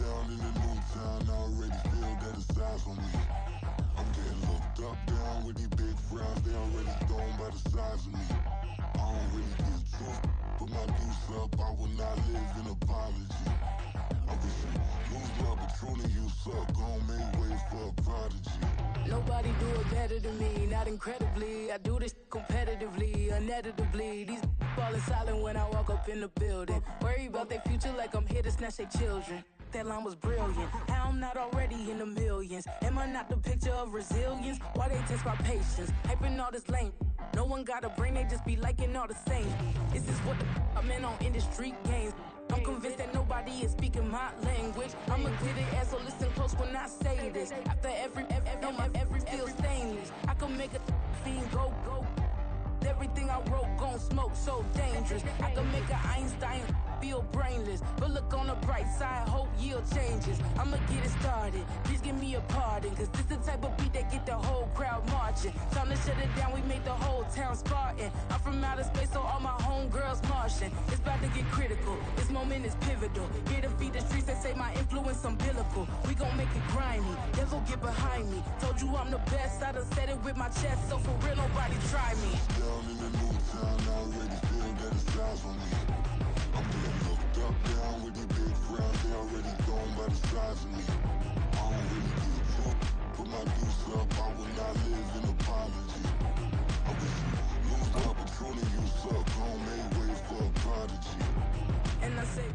Down in the new town, I already feel that it's eyes on me. I'm getting looked up, down with these big frowns, they already thrown by the size of me. I don't really get truth, put my deuce up, I will not live in apology. I wish you lose love, but truly you suck, gon' make way for a prodigy. Nobody do it better than me, not incredibly. I do this competitively, uneditably. These falling silent when I walk up in the building. Worry about their future like I'm here to snatch their children. That line was brilliant. How I'm not already in the millions? Am I not the picture of resilience? Why they test my patience? Hyping all this lame. No one got a brain, they just be liking all the same. This is what the I'm in on industry games. I'm convinced that nobody is speaking my language. I'm a glitter ass, so listen close when I say this. After every feel stainless. I can make a fiend go. Everything I wrote gon' smoke, so dangerous. I can make an Einstein feel brainless. But look on the bright side, hope yield changes. I'ma get it started, please give me a pardon. Cause this the type of beat that get the whole crowd marching. Time to shut it down, we made the whole town Spartan. I'm from outer space, so all my homegirls Martian. It's about to get critical, this moment is pivotal. Here to feed the streets that say my influence umbilical. We gon' make it grimy, devil get behind me. Told you I'm the best, I done said it with my chest. So for real, nobody try me. Down in the new town, I already feel that it's eyes on me. I'm getting looked up, down with these big frowns, they already thrown by the size of me. I don't really get truth, put my deuce up, I will not live in apology. I wish you lose love, but truly you suck, gon' make way for a prodigy. And I say,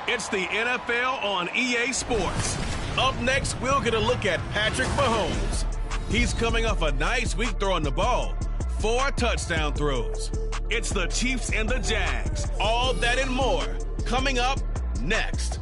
it's the NFL on EA Sports. Up next, we'll get a look at Patrick Mahomes. He's coming off a nice week throwing the ball. 4 touchdown throws. It's the Chiefs and the Jags. All that and more coming up next.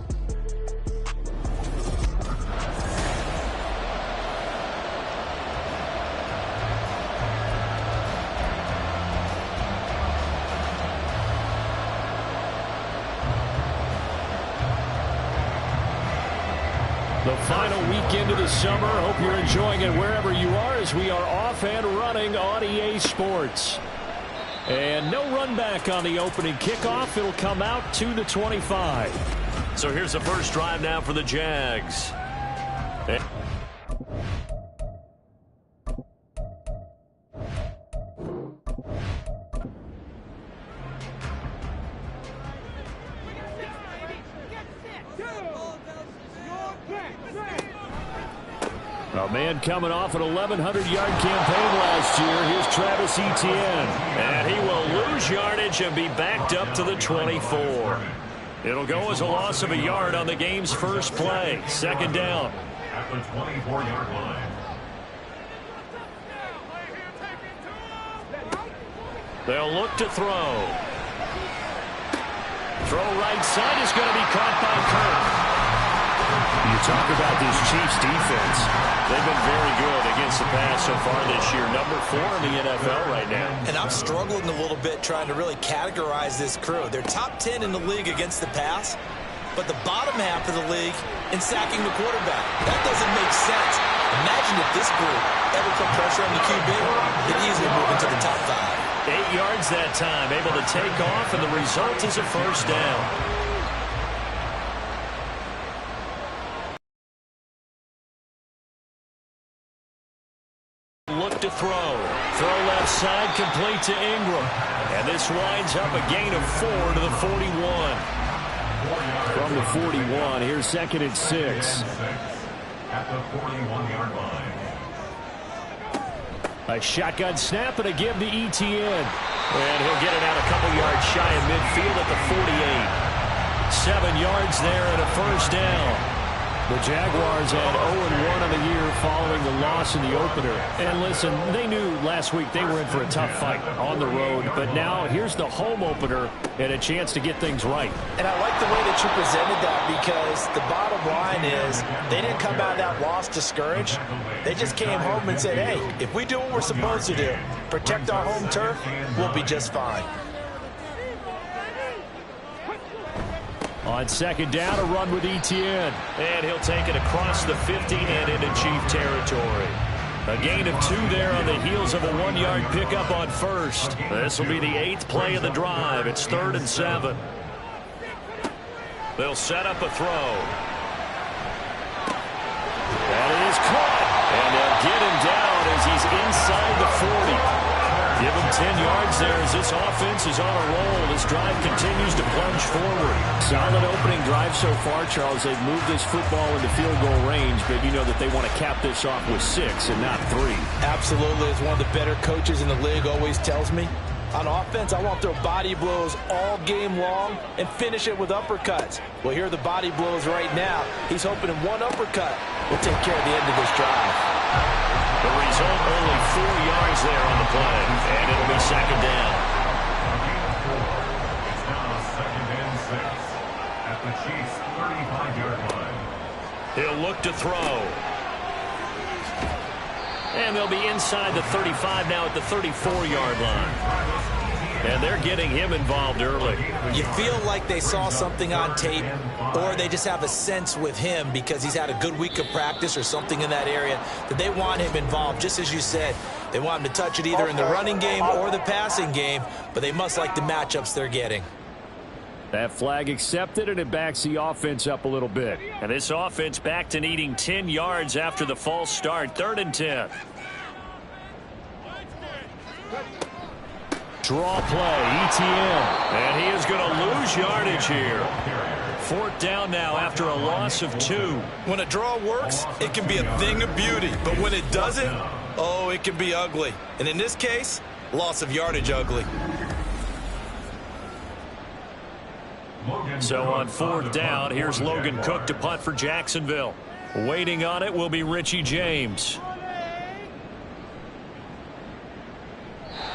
The final weekend of the summer. Hope you're enjoying it wherever you are as we are off and running on EA Sports. And no run back on the opening kickoff. It'll come out to the 25. So here's the first drive now for the Jags. A man coming off an 1,100-yard campaign last year. Here's Travis Etienne. And he will lose yardage and be backed up to the 24. It'll go as a loss of a yard on the game's first play. Second down. At the 24-yard line. They'll look to throw. Throw right side is going to be caught by Kirk. You talk about this Chiefs defense. They've been very good against the pass so far this year. Number 4 in the NFL right now. And I'm struggling a little bit trying to really categorize this crew. They're top 10 in the league against the pass, but the bottom half of the league in sacking the quarterback. That doesn't make sense. Imagine if this group ever put pressure on the QB, they'd easily move into the top 5. 8 yards that time, able to take off, and the result is a first down. Look to throw. Throw left side, complete to Ingram. And this winds up a gain of 4 to the 41. From the 41, here's 2nd and 6. At the 41-yard line. A shotgun snap and a give to Etienne. And he'll get it out a couple yards shy of midfield at the 48. 7 yards there and a first down. The Jaguars had 0-1 on the year following the loss in the opener. And listen, they knew last week they were in for a tough fight on the road. But now here's the home opener and a chance to get things right. And I like the way that you presented that, because the bottom line is they didn't come out of that loss discouraged. They just came home and said, hey, if we do what we're supposed to do, protect our home turf, we'll be just fine. On 2nd down, a run with Etienne. And he'll take it across the 50 and into Chief territory. A gain of 2 there on the heels of a 1-yard pickup on first. This will be the 8th play of the drive. It's 3rd and 7. They'll set up a throw. That is caught. And they'll get him down as he's inside the 40. Give him 10 yards there as this offense is on a roll. This drive continues to plunge forward. Solid opening drive so far, Charles. They've moved this football into field goal range, but you know that they want to cap this off with 6 and not 3. Absolutely. As one of the better coaches in the league always tells me, on offense, I want their body blows all game long and finish it with uppercuts. Well, here are the body blows right now. He's hoping in one uppercut will take care of the end of this drive. The result, only 4 yards there on the play, and it'll be second down. It's now second and 6 at the Chiefs' 35-yard line. He'll look to throw. And they'll be inside the 35 now at the 34-yard line. And they're getting him involved early. You feel like they saw something on tape, or they just have a sense with him because he's had a good week of practice or something in that area that they want him involved. Just as you said, they want him to touch it either in the running game or the passing game, but they must like the matchups they're getting. That flag accepted, and it backs the offense up a little bit. And this offense back to needing 10 yards after the false start. 3rd and 10. Draw play, ETN. And he is going to lose yardage here. 4th down now after a loss of 2. When a draw works, it can be a thing of beauty. But when it doesn't, oh, it can be ugly. And in this case, loss of yardage ugly. So on 4th down, here's Logan Cook to punt for Jacksonville. Waiting on it will be Richie James.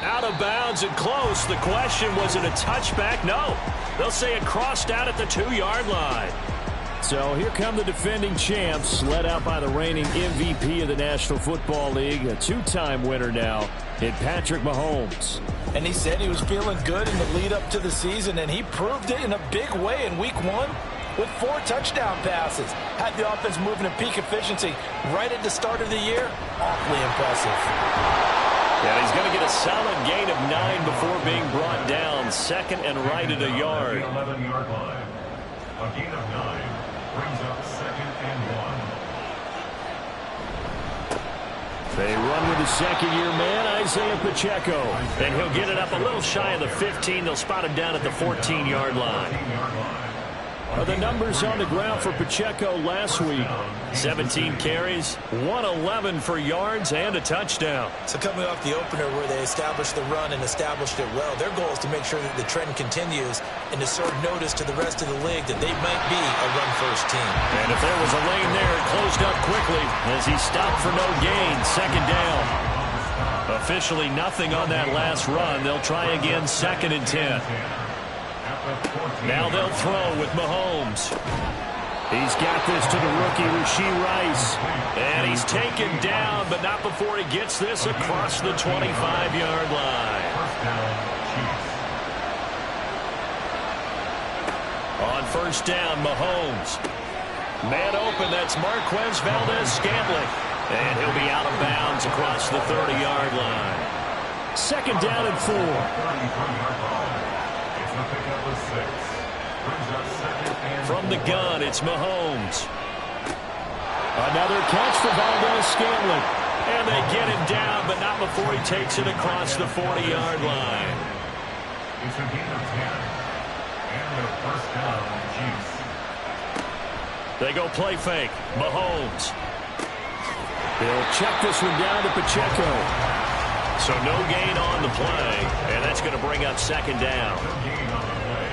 Out of bounds and close. The question, was it a touchback? No. They'll say it crossed out at the 2-yard line. So here come the defending champs, led out by the reigning MVP of the National Football League, a 2-time winner now in Patrick Mahomes. And he said he was feeling good in the lead up to the season, and he proved it in a big way in week 1 with 4 touchdown passes. Had the offense moving at peak efficiency right at the start of the year. Awfully impressive. And he's going to get a solid gain of 9 before being brought down. 2nd and right at a yard. 11-yard line. A gain of 9 brings up 2nd and 1. They run with the second-year man, Isaiah Pacheco. And he'll get it up a little shy of the 15. They'll spot him down at the 14-yard line. The numbers on the ground for Pacheco last week. 17 carries, 111 for yards, and a touchdown. So coming off the opener where they established the run and established it well, their goal is to make sure that the trend continues and to serve notice to the rest of the league that they might be a run-first team. And if there was a lane there, it closed up quickly as he stopped for no gain. 2nd down. Officially nothing on that last run. They'll try again, 2nd and 10. Now they'll throw with Mahomes. He's got this to the rookie, Rashee Rice. And he's taken down, but not before he gets this across the 25-yard line. On 1st down, Mahomes. Man open, that's Marquez Valdez-Scantling. And he'll be out of bounds across the 30-yard line. 2nd down and 4. From the gun, it's Mahomes. Another catch for Valdez-Scantling. And they get him down, but not before he takes it across the 40-yard line. It's a gain of 10. And their 1st down on the Chiefs. They go play fake. Mahomes. They'll check this one down to Pacheco. So no gain on the play, and that's going to bring up 2nd down. No gain on the play.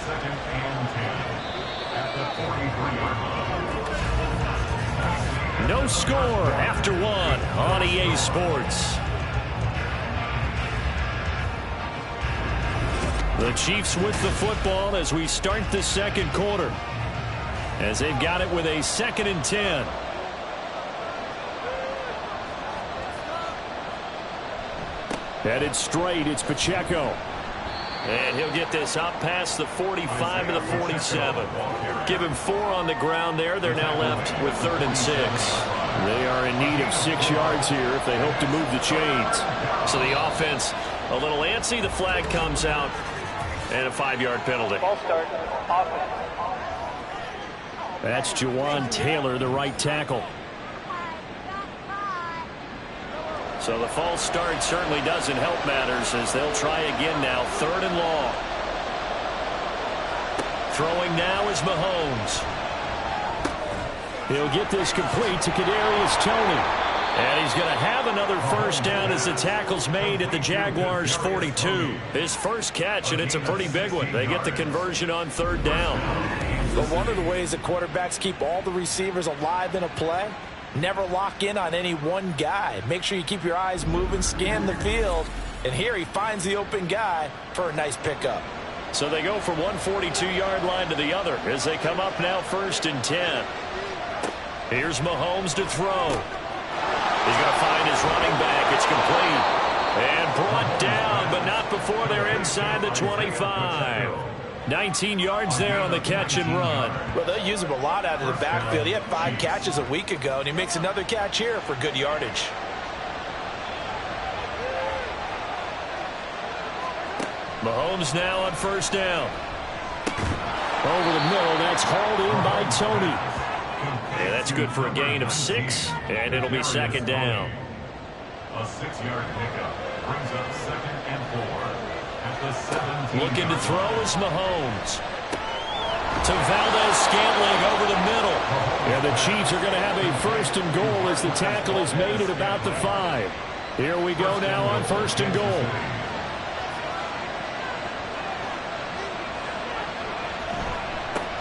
2nd and 10 at the 43-yard line. No score after 1 on EA Sports. The Chiefs with the football as we start the 2nd quarter. As they've got it with a 2nd and 10. Headed straight, it's Pacheco. And he'll get this up past the 45 to the 47. Give him 4 on the ground there. They're now left with 3rd and 6. They are in need of 6 yards here if they hope to move the chains. So the offense a little antsy. The flag comes out and a 5-yard penalty. Ball start. Offense. That's Jawan Taylor, the right tackle. So the false start certainly doesn't help matters as they'll try again now. 3rd and long. Throwing now is Mahomes. He'll get this complete to Kadarius Toney. And he's going to have another first down as the tackle's made at the Jaguars' 42. His first catch, and it's a pretty big one. They get the conversion on 3rd down. But one of the ways that quarterbacks keep all the receivers alive in a play, never lock in on any one guy. Make sure you keep your eyes moving, scan the field. And here he finds the open guy for a nice pickup. So they go from one 42-yard line to the other as they come up now 1st and 10. Here's Mahomes to throw. He's going to find his running back. It's complete. And brought down, but not before they're inside the 25. 19 yards there on the catch and run. Well, they'll use him a lot out of the backfield. He had 5 catches a week ago, and he makes another catch here for good yardage. Mahomes now on 1st down. Over the middle, that's hauled in by Toney. Yeah, that's good for a gain of 6, and it'll be 2nd down. A 6-yard pickup brings up 2nd and 4 at the 17. Looking to throw is Mahomes. To Valdez-Scantling over the middle. And the Chiefs are going to have a 1st and goal as the tackle is made at about the 5. Here we go now on 1st and goal.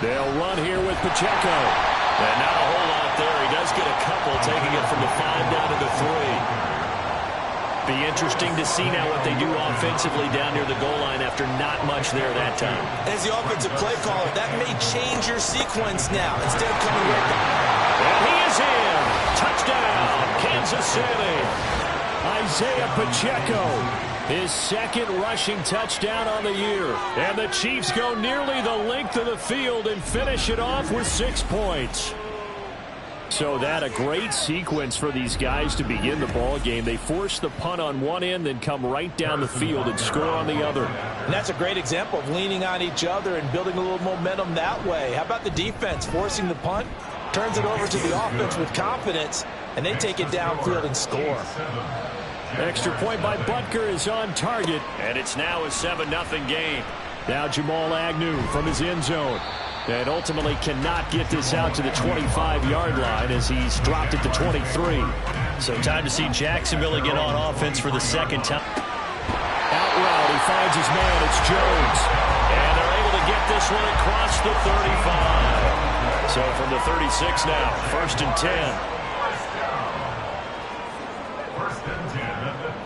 They'll run here with Pacheco. And not a whole lot there. He does get a couple, taking it from the 5 down to the 3. Be interesting to see now what they do offensively down near the goal line after not much there that time. As the offensive play caller, that may change your sequence now. Instead of coming right back. And he is in. Touchdown, Kansas City. Isaiah Pacheco. His 2nd rushing touchdown on the year. And the Chiefs go nearly the length of the field and finish it off with 6 points. So that a great sequence for these guys to begin the ball game. They force the punt on one end, then come right down the field and score on the other. And that's a great example of leaning on each other and building a little momentum that way. How about the defense forcing the punt? Turns it over to the offense with confidence, and they take it downfield and score. Extra point by Butker is on target. And it's now a 7-0 game. Now Jamal Agnew from his end zone. And ultimately cannot get this out to the 25-yard line as he's dropped it to 23. So time to see Jacksonville again on offense for the 2nd time. Out route, he finds his man. It's Jones. And they're able to get this one across the 35. So from the 36 now, 1st and 10.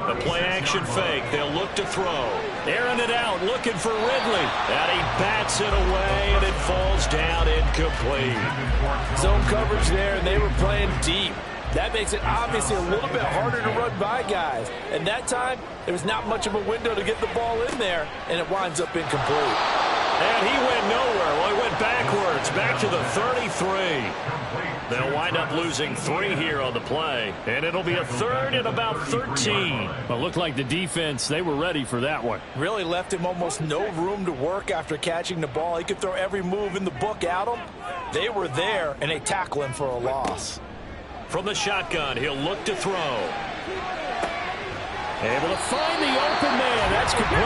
A play-action fake. They'll look to throw. Airing it out, looking for Ridley. And he bats it away, and it falls down incomplete. Zone coverage there, and they were playing deep. That makes it obviously a little bit harder to run by guys. And that time, there was not much of a window to get the ball in there, and it winds up incomplete. And he went nowhere. Well, he went backwards, back to the 33. They'll wind up losing 3 here on the play, and it'll be a 3rd and about 13. Well, it looked like the defense, they were ready for that one. Really left him almost no room to work after catching the ball. He could throw every move in the book at him. They were there, and they tackle him for a loss. From the shotgun, he'll look to throw. Able to find the open man. That's complete.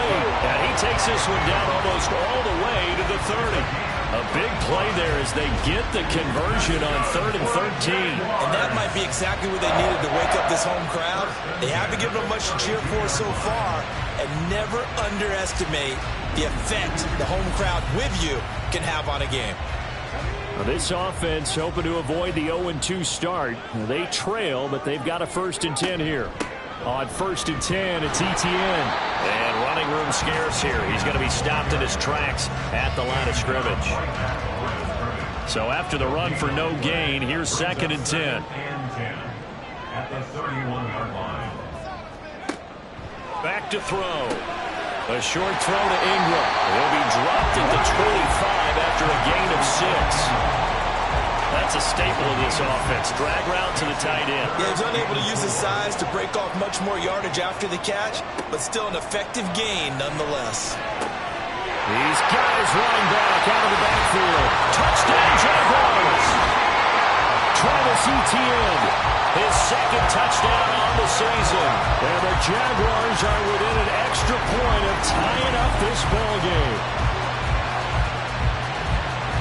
And he takes this one down almost all the way to the 30. A big play there as they get the conversion on 3rd and 13. And that might be exactly what they needed to wake up this home crowd. They haven't given them much to cheer for so far. And never underestimate the effect the home crowd with you can have on a game. Well, this offense hoping to avoid the 0-2 start. They trail, but they've got a 1st and 10 here. On 1st and 10, it's ETN. And running room scarce here. He's going to be stopped in his tracks at the line of scrimmage. So after the run for no gain, here's 2nd and 10. At the 31-yard line. Back to throw. A short throw to Ingram. He'll be dropped at the 25 after a gain of 6. That's a staple of this offense. Drag route to the tight end. Yeah, he's unable to use his size to break off much more yardage after the catch, but still an effective gain nonetheless. These guys running back out of the backfield. Touchdown, Jaguars! Travis Etienne. His second touchdown on the season. And the Jaguars are within an extra point of tying up this ball game.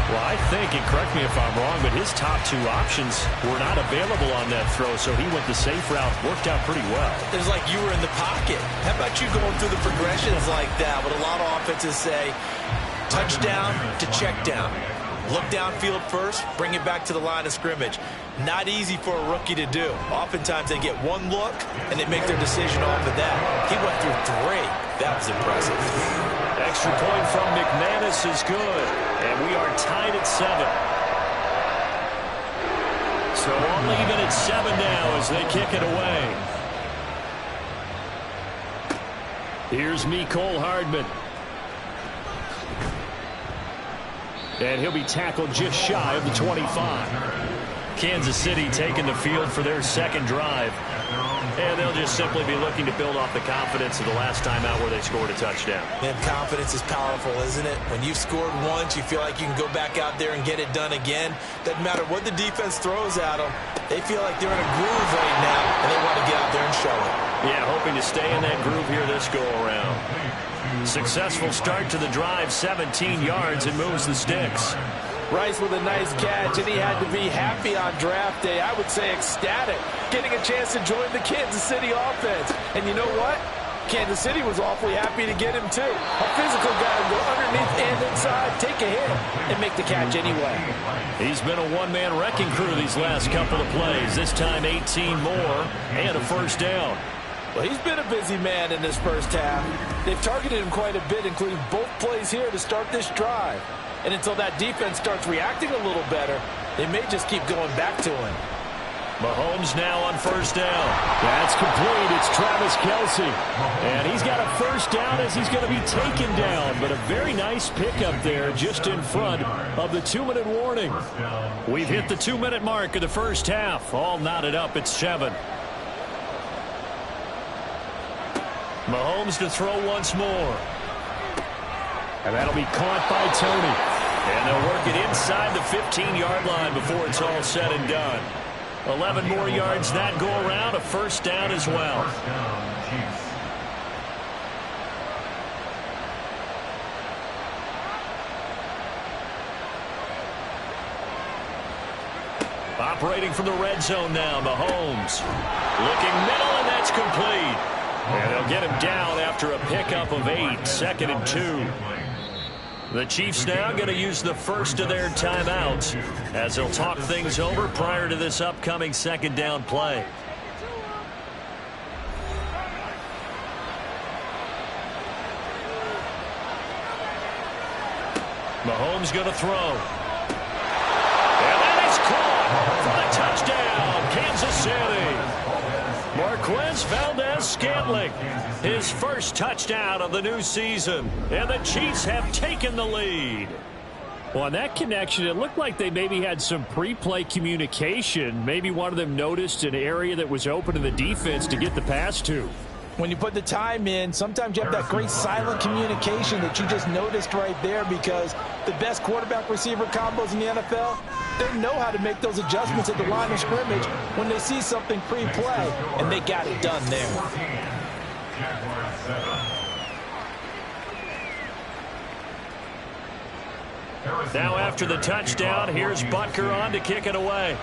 Well, I think, and correct me if I'm wrong, but his top two options were not available on that throw, so he went the safe route. Worked out pretty well. It's like you were in the pocket. How about you going through the progressions like that? What a lot of offenses say, touchdown to check down. Look downfield first, bring it back to the line of scrimmage. Not easy for a rookie to do. Oftentimes they get one look, and they make their decision off of that. He went through three. That was impressive. Extra point from McManus is good, and we are tied at 7. So all even at 7 now as they kick it away. Here's Mecole Hardman. And he'll be tackled just shy of the 25. Kansas City taking the field for their second drive. And they'll just simply be looking to build off the confidence of the last time out where they scored a touchdown. Man, confidence is powerful, isn't it? When you've scored once, you feel like you can go back out there and get it done again. Doesn't matter what the defense throws at them. They feel like they're in a groove right now, and they want to get out there and show it. Yeah, hoping to stay in that groove here this go-around. Successful start to the drive, 17 yards, and moves the sticks. Rice with a nice catch, and he had to be happy on draft day. I would say ecstatic, getting a chance to join the Kansas City offense. And you know what? Kansas City was awfully happy to get him, too. A physical guy to go underneath and inside, take a hit, and make the catch anyway. He's been a one-man wrecking crew these last couple of plays. This time 18 more and a first down. Well, he's been a busy man in this first half. They've targeted him quite a bit, including both plays here to start this drive. And until that defense starts reacting a little better, they may just keep going back to him. Mahomes now on first down. That's complete. It's Travis Kelce. And he's got a first down as he's going to be taken down. But a very nice pickup there just in front of the 2-minute warning. We've hit the 2-minute mark of the first half. All knotted up at 7. Mahomes to throw once more. And that'll be caught by Tony. And they'll work it inside the 15-yard line before it's all said and done. 11 more yards that go around, a first down as well. Operating from the red zone now, Mahomes. Looking middle, and that's complete. And they'll get him down after a pickup of 8, 2nd and 2. The Chiefs now going to use the first of their timeouts as they'll talk things over prior to this upcoming second down play. Mahomes going to throw. And that is caught for the touchdown, Kansas City. Marquez Valdez-Scantling, his first touchdown of the new season, and the Chiefs have taken the lead. Well, on that connection, it looked like they maybe had some pre-play communication. Maybe one of them noticed an area that was open to the defense to get the pass to. When you put the time in, sometimes you have that great silent communication that you just noticed right there, because the best quarterback-receiver combos in the NFL, they know how to make those adjustments at the line of scrimmage when they see something pre-play, and they got it done there. Now after the touchdown, here's Butker on to kick it away.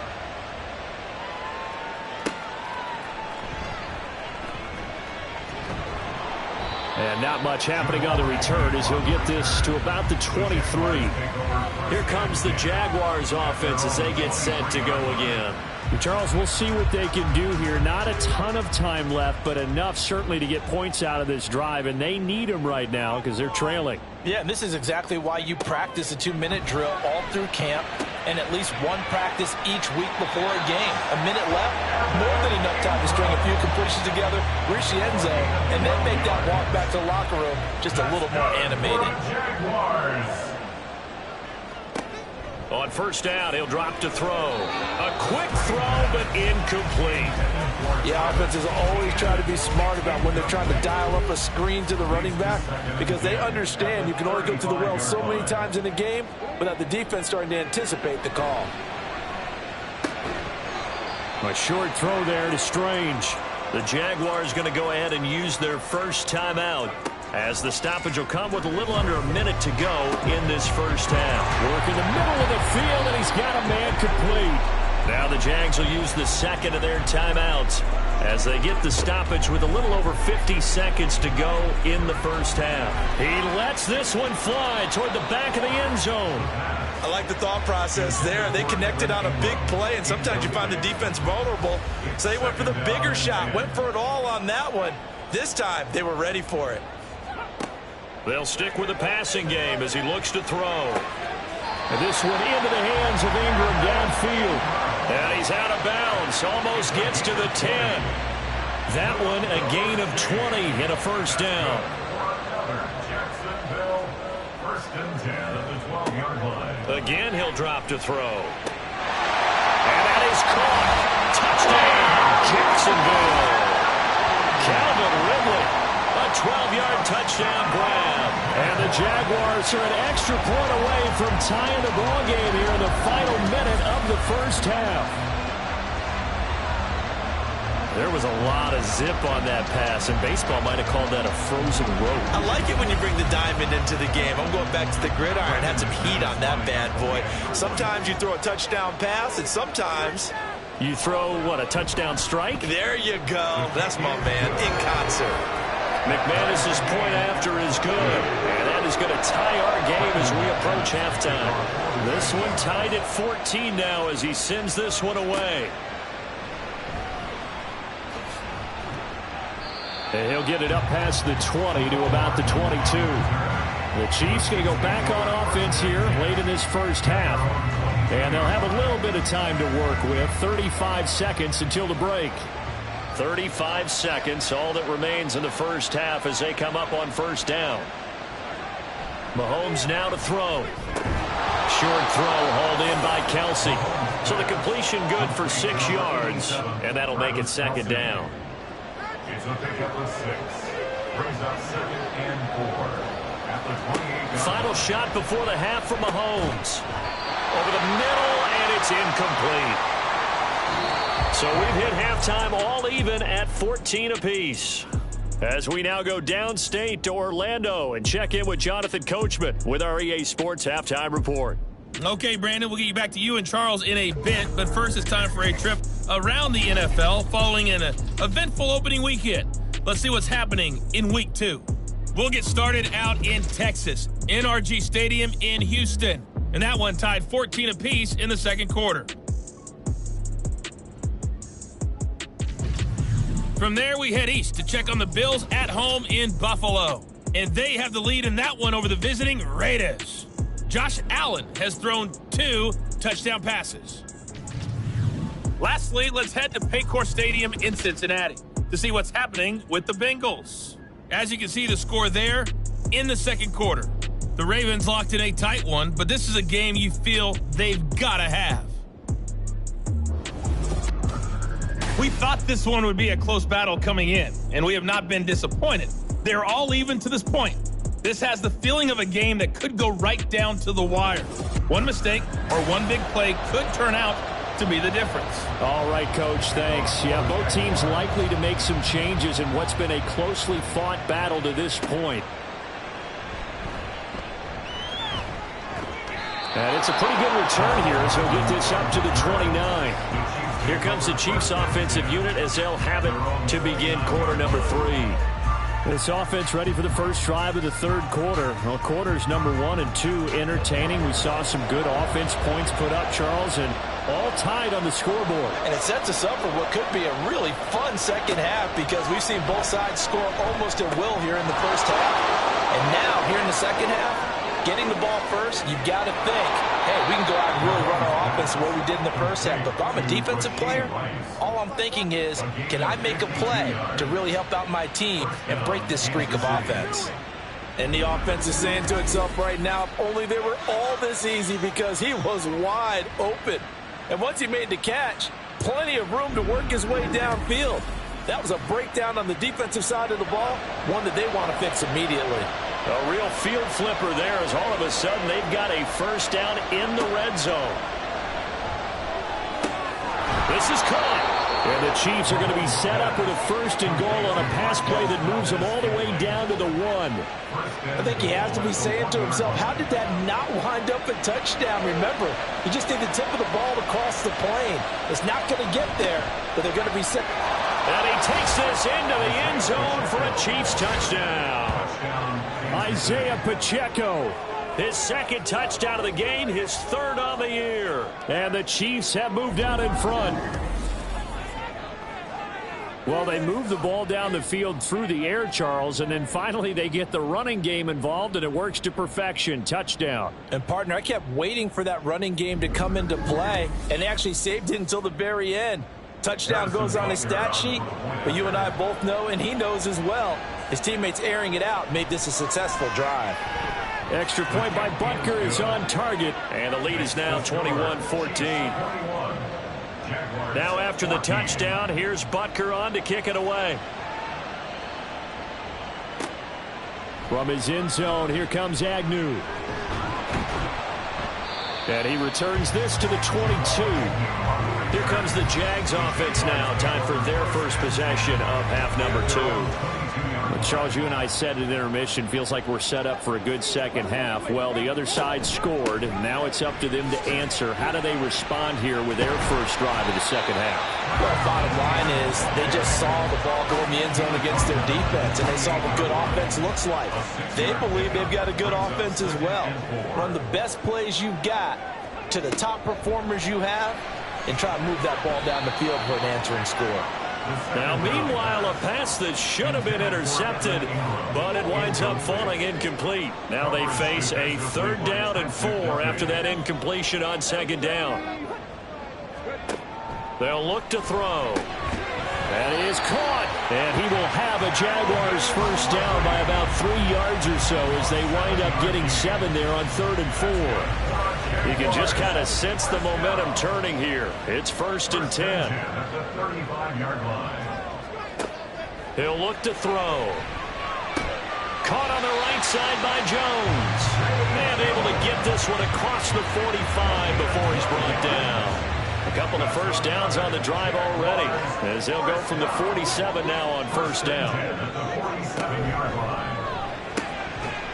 And not much happening on the return as he'll get this to about the 23. Here comes the Jaguars offense as they get set to go again. Charles, we'll see what they can do here. Not a ton of time left, but enough certainly to get points out of this drive, and they need them right now because they're trailing. Yeah, and this is exactly why you practice a 2-minute drill all through camp and at least one practice each week before a game. A minute left, more than enough time to string a few completions together, reach the end zone, and then make that walk back to the locker room just a little more animated. On first down, he'll drop to throw. A quick throw, but incomplete. Yeah, offenses always try to be smart about when they're trying to dial up a screen to the running back, because they understand you can only go to the well so many times in a game without the defense starting to anticipate the call. A short throw there to Strange. The Jaguars going to go ahead and use their first timeout, as the stoppage will come with a little under a minute to go in this first half. Work in the middle of the field, and he's got a man complete. Now the Jags will use the second of their timeouts as they get the stoppage with a little over 50 seconds to go in the first half. He lets this one fly toward the back of the end zone. I like the thought process there. They connected on a big play, and sometimes you find the defense vulnerable. So they went for the bigger shot, went for it all on that one. This time, they were ready for it. They'll stick with the passing game as he looks to throw. And this one into the hands of Ingram downfield. And he's out of bounds, almost gets to the 10. That one a gain of 20 and a first down. Jacksonville, 1st and 10 at the 12-yard line. Again, he'll drop to throw. And that is caught. Touchdown, Jacksonville. Calvin Ridley, a 12-yard touchdown grab. And the Jaguars are an extra point away from tying the ball game here in the final minute of the first half. There was a lot of zip on that pass, and baseball might have called that a frozen rope. I like it when you bring the diamond into the game. I'm going back to the gridiron. Had some heat on that bad boy. Sometimes you throw a touchdown pass, and sometimes you throw, what, a touchdown strike? There you go. That's my man, in concert. McManus's point after is good, and that is going to tie our game as we approach halftime. This one tied at 14 now as he sends this one away. And he'll get it up past the 20 to about the 22. The Chiefs going to go back on offense here late in this first half. And they'll have a little bit of time to work with. 35 seconds until the break. 35 seconds, all that remains in the first half as they come up on first down. Mahomes now to throw. Short throw hauled in by Kelsey. So the completion good for 6 yards, and that'll make it second down. It's a pickup of 6. Brings up 2nd and 4 at the 28. Final shot before the half from Mahomes. Over the middle, and it's incomplete. So we've hit halftime all even at 14 apiece. As we now go downstate to Orlando and check in with Jonathan Coachman with our EA Sports Halftime Report. Okay, Brandon, we'll get you back to you and Charles in a bit, but first it's time for a trip around the NFL following an eventful opening weekend. Let's see what's happening in Week 2. We'll get started out in Texas, NRG Stadium in Houston, and that one tied 14 apiece in the second quarter. From there, we head east to check on the Bills at home in Buffalo, and they have the lead in that one over the visiting Raiders. Josh Allen has thrown 2 touchdown passes. Lastly, let's head to Paycor Stadium in Cincinnati to see what's happening with the Bengals. As you can see the score there in the second quarter. The Ravens locked in a tight one, but this is a game you feel they've got to have. We thought this one would be a close battle coming in, and we have not been disappointed. They're all even to this point. This has the feeling of a game that could go right down to the wire. One mistake or one big play could turn out to be the difference. All right, Coach, thanks. Yeah, both teams likely to make some changes in what's been a closely fought battle to this point. And it's a pretty good return here as he'll get this up to the 29. Here comes the Chiefs offensive unit as they'll have it to begin quarter number 3. This offense ready for the first drive of the third quarter. Well, quarters number 1 and 2 entertaining. We saw some good offense points put up, Charles, and all tied on the scoreboard. And it sets us up for what could be a really fun second half because we've seen both sides score almost at will here in the first half. And now, here in the second half, getting the ball first, you've got to think, hey, we can go out and really run our offense the way we did in the first half. But if I'm a defensive player, all I'm thinking is, can I make a play to really help out my team and break this streak of offense? And the offense is saying to itself right now, if only they were all this easy because he was wide open. And once he made the catch, plenty of room to work his way downfield. That was a breakdown on the defensive side of the ball, one that they want to fix immediately. A real field flipper there as all of a sudden they've got a first down in the red zone. The This is caught. And the Chiefs are going to be set up with a 1st and goal on a pass play that moves them all the way down to the 1. I think he has to be saying to himself, how did that not wind up a touchdown? Remember, you just need the tip of the ball to cross the plane. It's not going to get there, but they're going to be set. And he takes this into the end zone for a Chiefs touchdown. Isaiah Pacheco. His 2nd touchdown of the game, his 3rd on the year. And the Chiefs have moved out in front. Well, they move the ball down the field through the air, Charles, and then finally they get the running game involved, and it works to perfection. Touchdown. And, partner, I kept waiting for that running game to come into play, and they actually saved it until the very end. Touchdown goes on his stat sheet, but you and I both know, and he knows as well, his teammates airing it out made this a successful drive. Extra point by Butker is on target. And the lead is now 21-14. Now after the touchdown, here's Butker on to kick it away. From his end zone, here comes Agnew. And he returns this to the 22. Here comes the Jags offense now. Time for their first possession of half number 2. Charles, you and I said at intermission, feels like we're set up for a good second half. Well, the other side scored, and now it's up to them to answer. How do they respond here with their first drive of the second half? Well, bottom line is they just saw the ball go in the end zone against their defense, and they saw what good offense looks like. They believe they've got a good offense as well. Run the best plays you've got to the top performers you have, and try to move that ball down the field for an answering score. Now, meanwhile, a pass that should have been intercepted, but it winds up falling incomplete. Now they face a 3rd down and 4 after that incompletion on 2nd down. They'll look to throw. That is caught. And he will have a Jaguars first down by about 3 yards or so as they wind up getting 7 there on 3rd and 4. You can just kind of sense the momentum turning here. It's 1st and 10. He'll look to throw. Caught on the right side by Jones. And able to get this one across the 45 before he's brought down. A couple of first downs on the drive already, as they'll go from the 47 now on 1st down.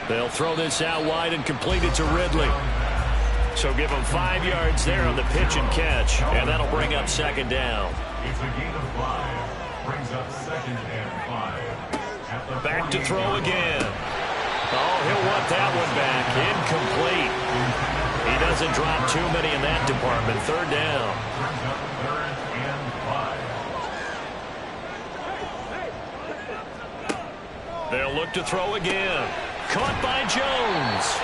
They'll throw this out wide and complete it to Ridley. So give him 5 yards there on the pitch and catch, and that'll bring up 2nd down. It's a gain of 5. Brings up 2nd and 5. Back to throw again. Oh, he'll want that one back. Incomplete. He doesn't drop too many in that department. 3rd down. They'll look to throw again. Caught by Jones.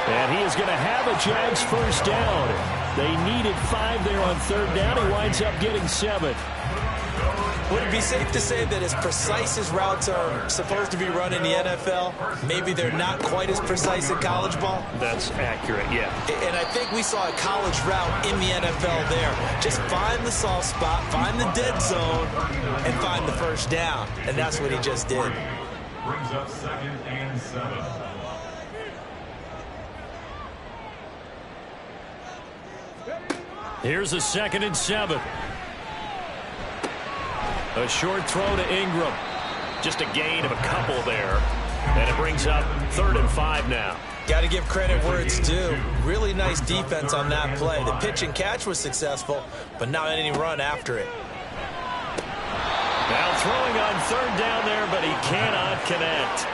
And he is going to have a Jags first down. They needed 5 there on 3rd down. He winds up getting 7. Would it be safe to say that as precise as routes are supposed to be run in the NFL, maybe they're not quite as precise in college ball? That's accurate, yeah. And I think we saw a college route in the NFL there. Just find the soft spot, find the dead zone, and find the first down. And that's what he just did. Brings up 2nd and 7. Here's a 2nd and 7. A short throw to Ingram. Just a gain of a couple there. And it brings up 3rd and 5 now. Got to give credit where it's due. Really nice defense on that play. The pitch and catch was successful, but not any run after it. Now throwing on 3rd down there, but he cannot connect.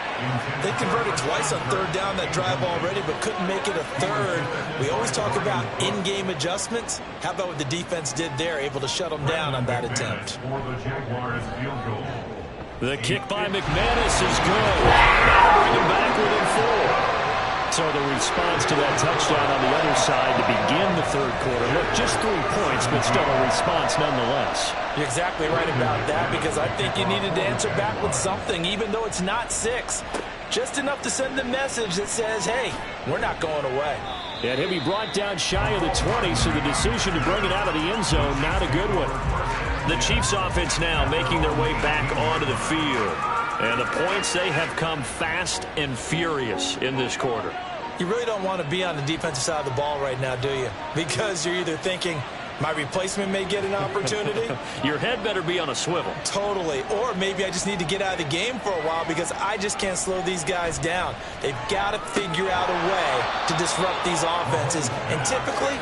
They converted twice on 3rd down that drive already, but couldn't make it a 3rd. We always talk about in-game adjustments. How about what the defense did there, able to shut them down on that attempt? For the Jaguars field goal. The kick by McManus is good. That'll bring him back within 4. So the response to that touchdown on the other side to begin the 3rd quarter. Look, just 3 points, but still a response nonetheless. You're exactly right about that, because I think you needed to answer back with something, even though it's not 6. Just enough to send a message that says, hey, we're not going away. And he'll be brought down shy of the 20, so the decision to bring it out of the end zone, not a good one. The Chiefs offense now making their way back onto the field. And the points, they have come fast and furious in this quarter. You really don't want to be on the defensive side of the ball right now, do you? Because you're either thinking, My replacement may get an opportunity. Your head better be on a swivel. Totally. Or maybe I just need to get out of the game for a while because I just can't slow these guys down. They've got to figure out a way to disrupt these offenses. And typically,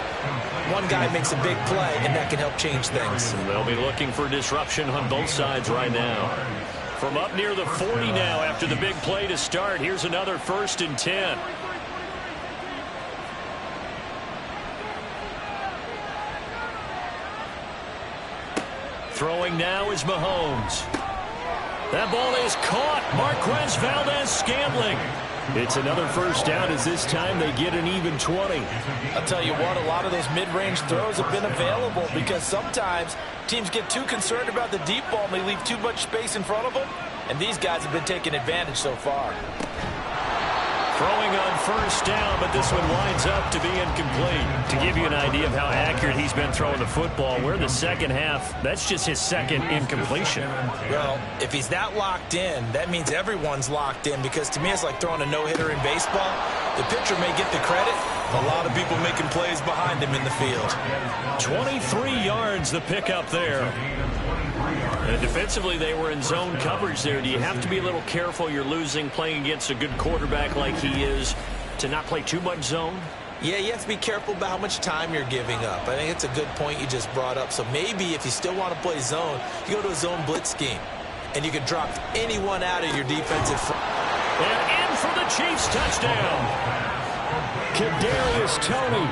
one guy makes a big play, and that can help change things. They'll be looking for disruption on both sides right now. From up near the 40 now after the big play to start, here's another 1st and 10. Throwing now is Mahomes. That ball is caught. Marquez Valdez-Scantling. It's another 1st down as this time they get an even 20. I'll tell you what, a lot of those mid-range throws have been available because sometimes teams get too concerned about the deep ball and they leave too much space in front of them, and these guys have been taking advantage so far. Throwing on 1st down, but this one winds up to be incomplete. To give you an idea of how accurate he's been throwing the football, we're in the second half. That's just his 2nd incompletion. Well, if he's that locked in, that means everyone's locked in because to me it's like throwing a no-hitter in baseball. The pitcher may get the credit. A lot of people making plays behind him in the field. 23 yards the pickup there. And defensively, they were in zone coverage there. Do you have to be a little careful? You're losing playing against a good quarterback like he is to not play too much zone? Yeah, you have to be careful about how much time you're giving up. I think it's a good point you just brought up. So maybe if you still want to play zone, you go to a zone blitz scheme, and you can drop anyone out of your defensive front. And in for the Chiefs touchdown. Kadarius Toney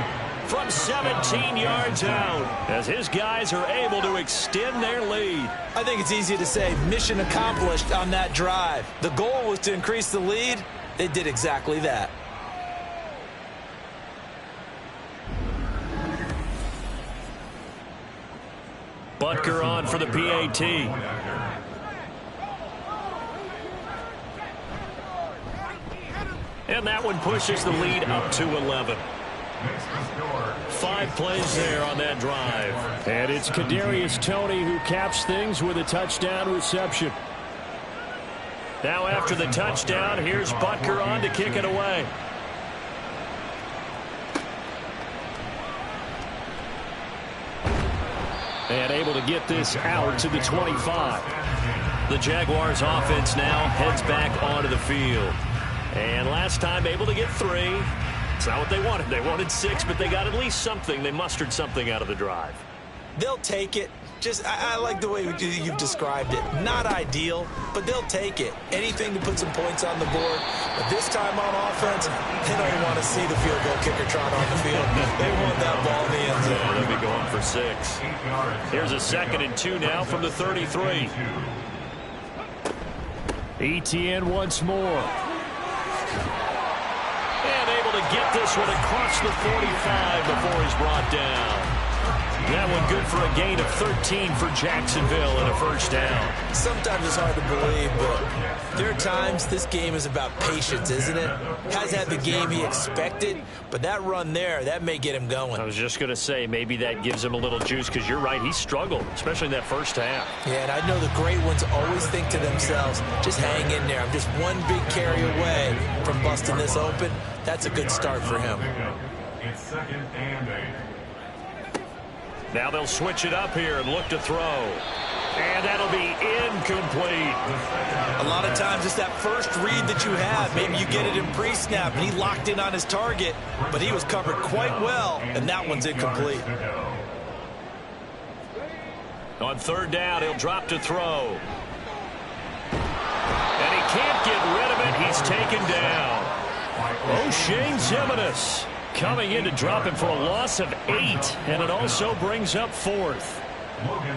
from 17 yards out as his guys are able to extend their lead. I think it's easy to say mission accomplished on that drive. The goal was to increase the lead. They did exactly that. Butker on for the PAT. And that one pushes the lead up to 11. 5 plays there on that drive. And it's Kadarius Toney who caps things with a touchdown reception. Now after the touchdown, here's Butker on to kick it away. And able to get this out to the 25. The Jaguars offense now heads back onto the field. And last time able to get 3. It's not what they wanted. They wanted 6, but they got at least something. They mustered something out of the drive. They'll take it. I like the way you've described it. Not ideal, but they'll take it. Anything to put some points on the board. But this time on offense, they don't want to see the field goal kicker trot on the field. They want that ball in the end zone. They'll be going for 6. Here's a 2nd and 2 now from the 33. ETN once more. And able to get this one across the 45 before he's brought down. That one good for a gain of 13 for Jacksonville and a 1st down. Sometimes it's hard to believe, but there are times this game is about patience, isn't it? Has had the game he expected, but that run there, that may get him going. I was just going to say, maybe that gives him a little juice because you're right, he struggled, especially in that 1st half. Yeah, and I know the great ones always think to themselves, just hang in there. I'm just one big carry away from busting this open. That's a good start for him. It's 2nd and 8. Now they'll switch it up here and look to throw. And that'll be incomplete. A lot of times it's that first read that you have. Maybe you get it in pre-snap and he locked in on his target, but he was covered quite well, and that one's incomplete. On 3rd down, he'll drop to throw. And he can't get rid of it. He's taken down. O'Shane Ximines coming in to drop him for a loss of 8, and it also brings up 4th.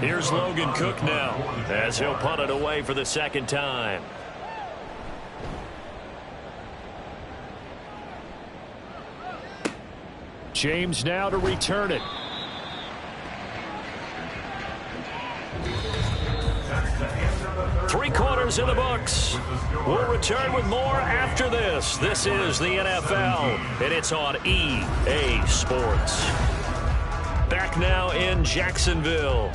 Here's Logan Cook now as he'll punt it away for the 2nd time. James now to return it. Three-quarters in the books. We'll return with more after this. This is the NFL, and it's on EA Sports. Back now in Jacksonville.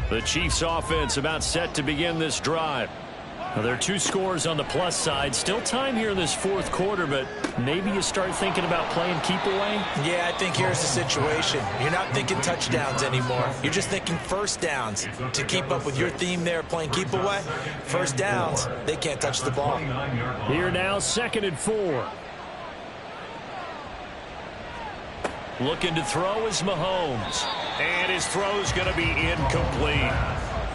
The Chiefs offense about set to begin this drive. Well, there are 2 scores on the plus side. Still time here in this fourth quarter, but maybe you start thinking about playing keep away? Yeah, I think here's the situation. You're not thinking touchdowns anymore. You're just thinking first downs. To keep up with your theme there, playing keep away, first downs, they can't touch the ball. Here now, 2nd and 4. Looking to throw is Mahomes. And his throw's going to be incomplete.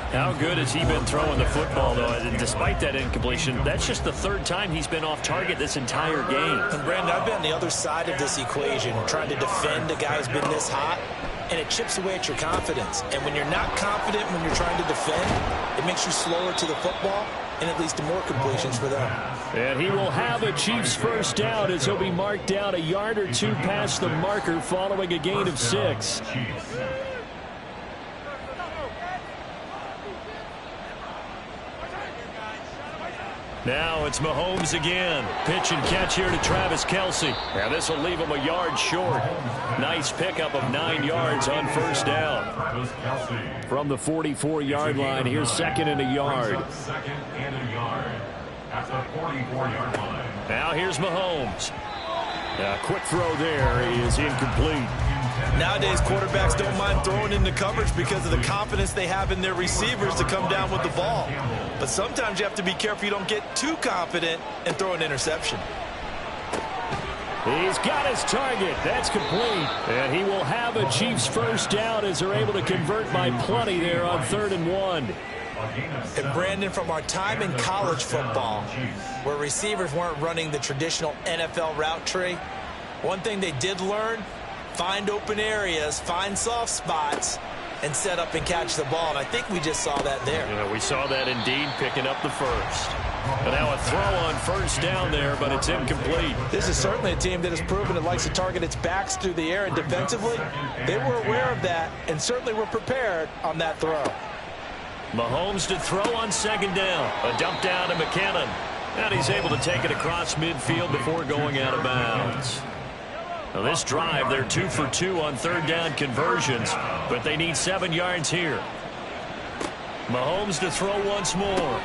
How good has he been throwing the football, though? And despite that incompletion, that's just the 3rd time he's been off target this entire game. And Brandon, I've been on the other side of this equation, trying to defend a guy who's been this hot, and it chips away at your confidence. And when you're not confident when you're trying to defend, it makes you slower to the football, and it leads to more completions for them. And he will have a Chiefs first down as he'll be marked down a yard or 2 past the marker following a gain of 6. Now it's Mahomes again. Pitch and catch here to Travis Kelce. And this will leave him a yard short. Nice pickup of 9 yards on first down. From the 44-yard line, here's 2nd and a yard. Now here's Mahomes. A quick throw there is incomplete. Nowadays, quarterbacks don't mind throwing into coverage because of the confidence they have in their receivers to come down with the ball. But sometimes you have to be careful you don't get too confident and throw an interception. He's got his target. That's complete. And he will have a Chiefs first down as they're able to convert by plenty there on 3rd and 1. And Brandon, from our time in college football, where receivers weren't running the traditional NFL route tree, one thing they did learn, find open areas, find soft spots, and set up and catch the ball. And I think we just saw that there. Yeah, we saw that indeed, picking up the first. But now a throw on first down there, but it's incomplete. This is certainly a team that has proven it likes to target its backs through the air, and defensively, they were aware of that and certainly were prepared on that throw. Mahomes to throw on 2nd down. A dump down to McKinnon. And he's able to take it across midfield before going out of bounds. Now this drive, they're 2 for 2 on 3rd down conversions, but they need 7 yards here. Mahomes to throw once more.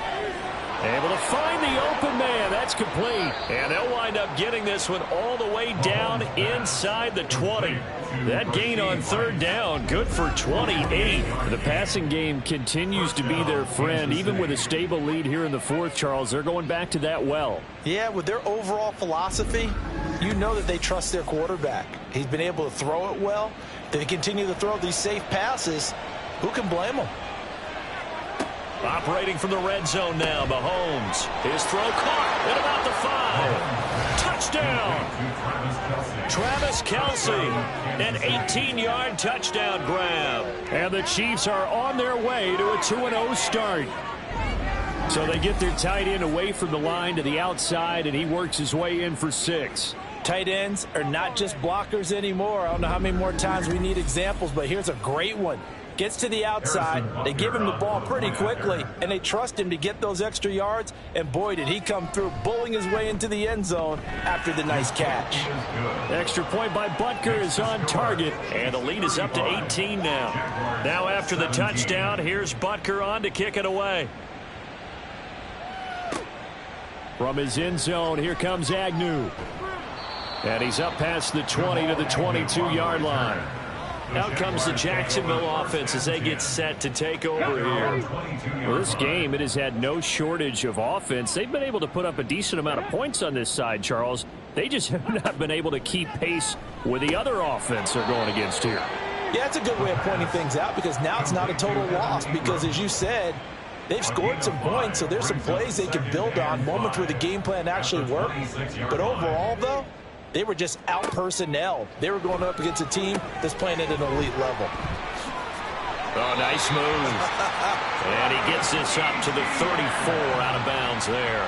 Able to find the open man. That's complete. And they'll wind up getting this one all the way down inside the 20. That gain on 3rd down, good for 28. The passing game continues to be their friend. Even with a stable lead here in the 4th, Charles, they're going back to that well. Yeah, with their overall philosophy, you know that they trust their quarterback. He's been able to throw it well. They continue to throw these safe passes. Who can blame them? Operating from the red zone now, Mahomes. His throw caught at about the 5. Touchdown! Travis Kelce, an 18-yard touchdown grab. And the Chiefs are on their way to a 2-0 start. So they get their tight end away from the line to the outside, and he works his way in for 6. Tight ends are not just blockers anymore. I don't know how many more times we need examples, but here's a great one. Gets to the outside, they give him the ball pretty quickly, and they trust him to get those extra yards, and boy, did he come through, bullying his way into the end zone after the nice catch. Extra point by Butker is on target, and the lead is up to 18 now. Now after the touchdown, here's Butker on to kick it away. From his end zone, here comes Agnew. And he's up past the 20 to the 22-yard line. Out comes the Jacksonville offense as they get set to take over here. Well, this game, it has had no shortage of offense. They've been able to put up a decent amount of points on this side, Charles. They just have not been able to keep pace with the other offense they're going against here. Yeah, it's a good way of pointing things out because now it's not a total loss because, as you said, they've scored some points, so there's some plays they can build on, moments where the game plan actually worked. But overall, though, they were just out-personnelled. They were going up against a team that's playing at an elite level. Oh, nice move. And he gets this up to the 34 out of bounds there.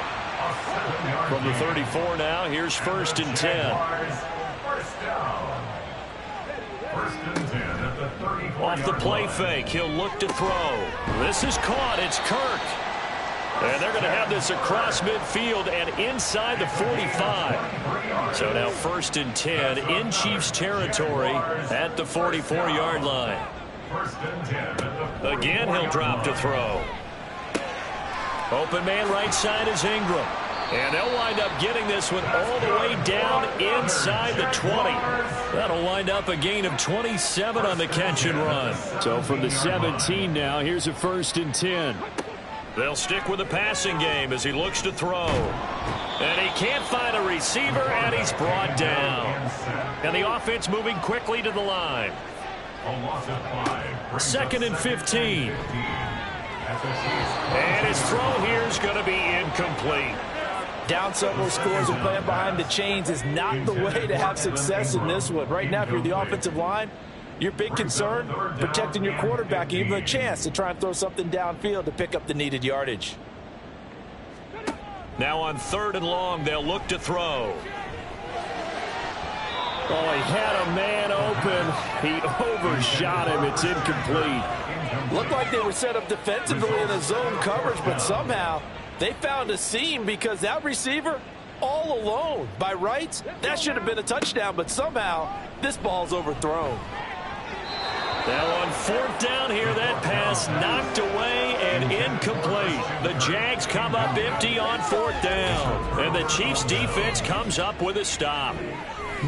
From the 34 now, here's 1st and 10. Off the play fake, he'll look to throw. This is caught. It's Kirk. And they're going to have this across midfield and inside the 45. So now 1st and 10 in Chiefs territory at the 44-yard line. Again, he'll drop to throw. Open man right side is Ingram. And they'll wind up getting this one all the way down inside the 20. That'll wind up a gain of 27 on the catch and run. So from the 17 now, here's a 1st and 10. They'll stick with the passing game as he looks to throw. And he can't find a receiver, and he's brought down. And the offense moving quickly to the line. 2nd and 15. And his throw here is going to be incomplete. Down several scores and playing behind the chains is not the way to have success in this one. Right now, if you're the offensive line, your big concern, protecting your quarterback, even a chance to try and throw something downfield to pick up the needed yardage. Now on 3rd and long, they'll look to throw. Oh, he had a man open. He overshot him. It's incomplete. Looked like they were set up defensively in a zone coverage, but somehow they found a seam because that receiver all alone. By rights, that should have been a touchdown, but somehow this ball's overthrown. Now on 4th down here, that pass knocked away and incomplete. The Jags come up empty on 4th down. And the Chiefs defense comes up with a stop.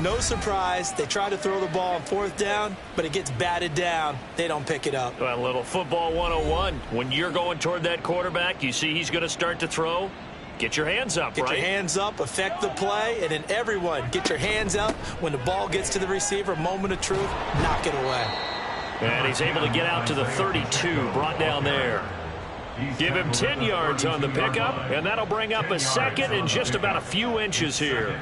No surprise, they try to throw the ball on 4th down, but it gets batted down. They don't pick it up. Well, a little football 101. When you're going toward that quarterback, you see he's going to start to throw. Get your hands up, Get right? your hands up, affect the play, and then everyone get your hands up. When the ball gets to the receiver, moment of truth, knock it away. And he's able to get out to the 32, brought down there. Give him 10 yards on the pickup, and that'll bring up a 2nd and just about a few inches here.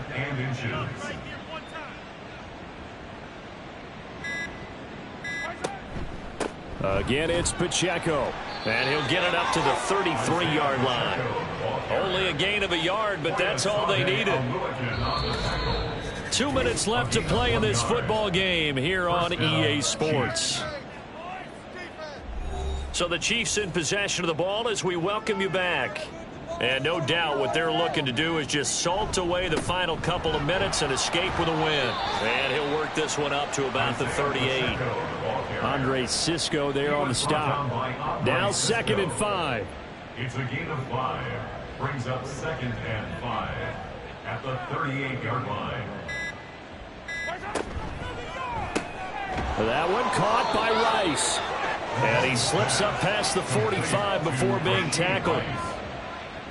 Again, it's Pacheco. And he'll get it up to the 33-yard line. Only a gain of a yard, but that's all they needed. 2 minutes left to play in this football game here on EA Sports. So the Chiefs in possession of the ball as we welcome you back. And no doubt what they're looking to do is just salt away the final couple of minutes and escape with a win. And he'll work this one up to about the 38. Andre Cisco there on the stop. Now 2nd and 5. It's a gain of 5. Brings up 2nd and 5 at the 38-yard line. That one caught by Rice. And he slips up past the 45 before being tackled.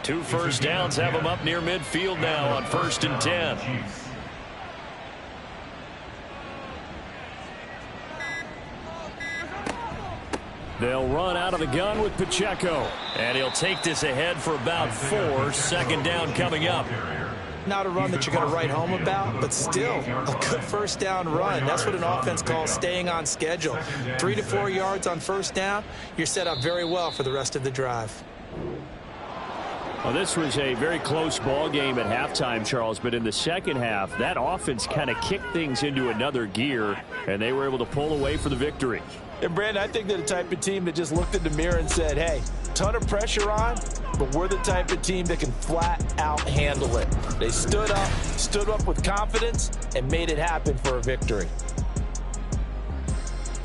2 first downs have him up near midfield now on 1st and 10. They'll run out of the gun with Pacheco. And he'll take this ahead for about 4. 2nd down coming up. Not a run that you're going to write home about, but still a good 1st down run. That's what an offense calls staying on schedule. 3 to 4 yards on 1st down, you're set up very well for the rest of the drive. Well, this was a very close ball game at halftime, Charles, but in the second half, that offense kind of kicked things into another gear, and they were able to pull away for the victory. And, Brandon, I think they're the type of team that just looked in the mirror and said, hey, ton of pressure on, but we're the type of team that can flat out handle it. They stood up with confidence, and made it happen for a victory.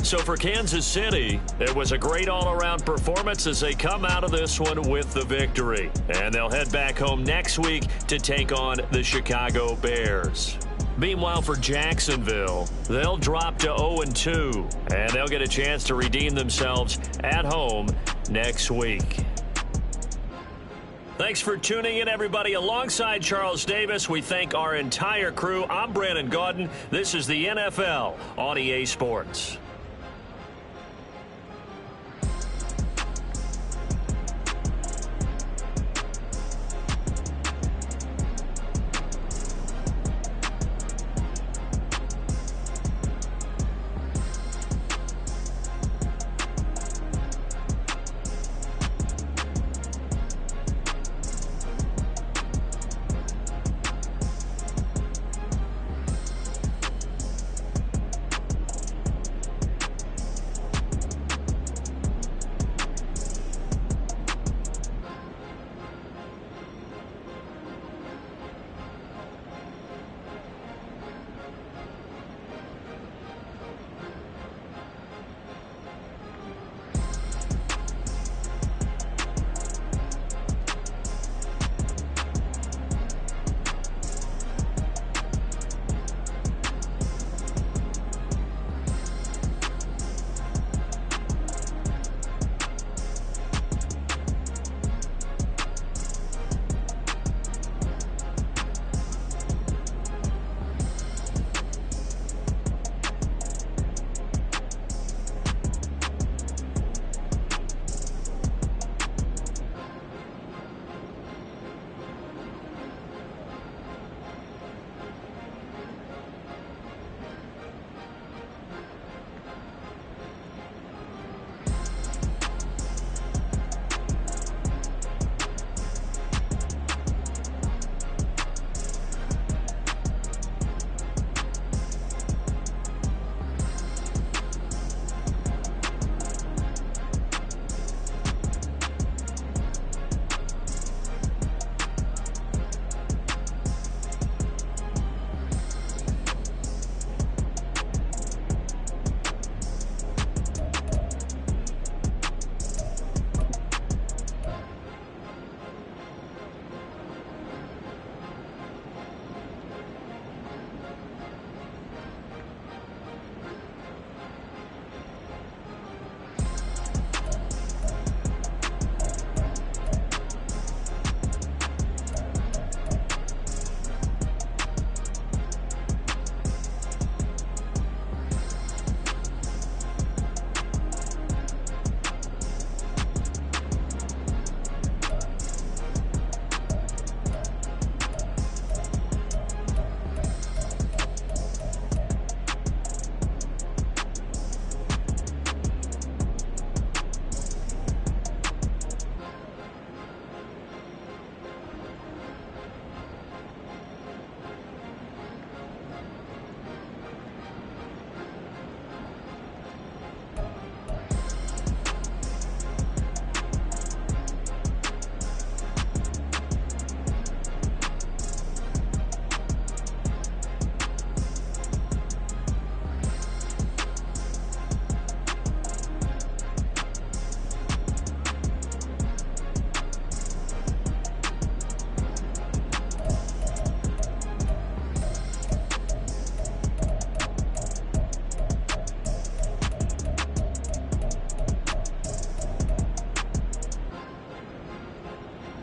So for Kansas City, it was a great all-around performance as they come out of this one with the victory. And they'll head back home next week to take on the Chicago Bears. Meanwhile, for Jacksonville, they'll drop to 0-2, and they'll get a chance to redeem themselves at home next week. Thanks for tuning in, everybody. Alongside Charles Davis, we thank our entire crew. I'm Brandon Gaudin. This is the NFL on EA Sports.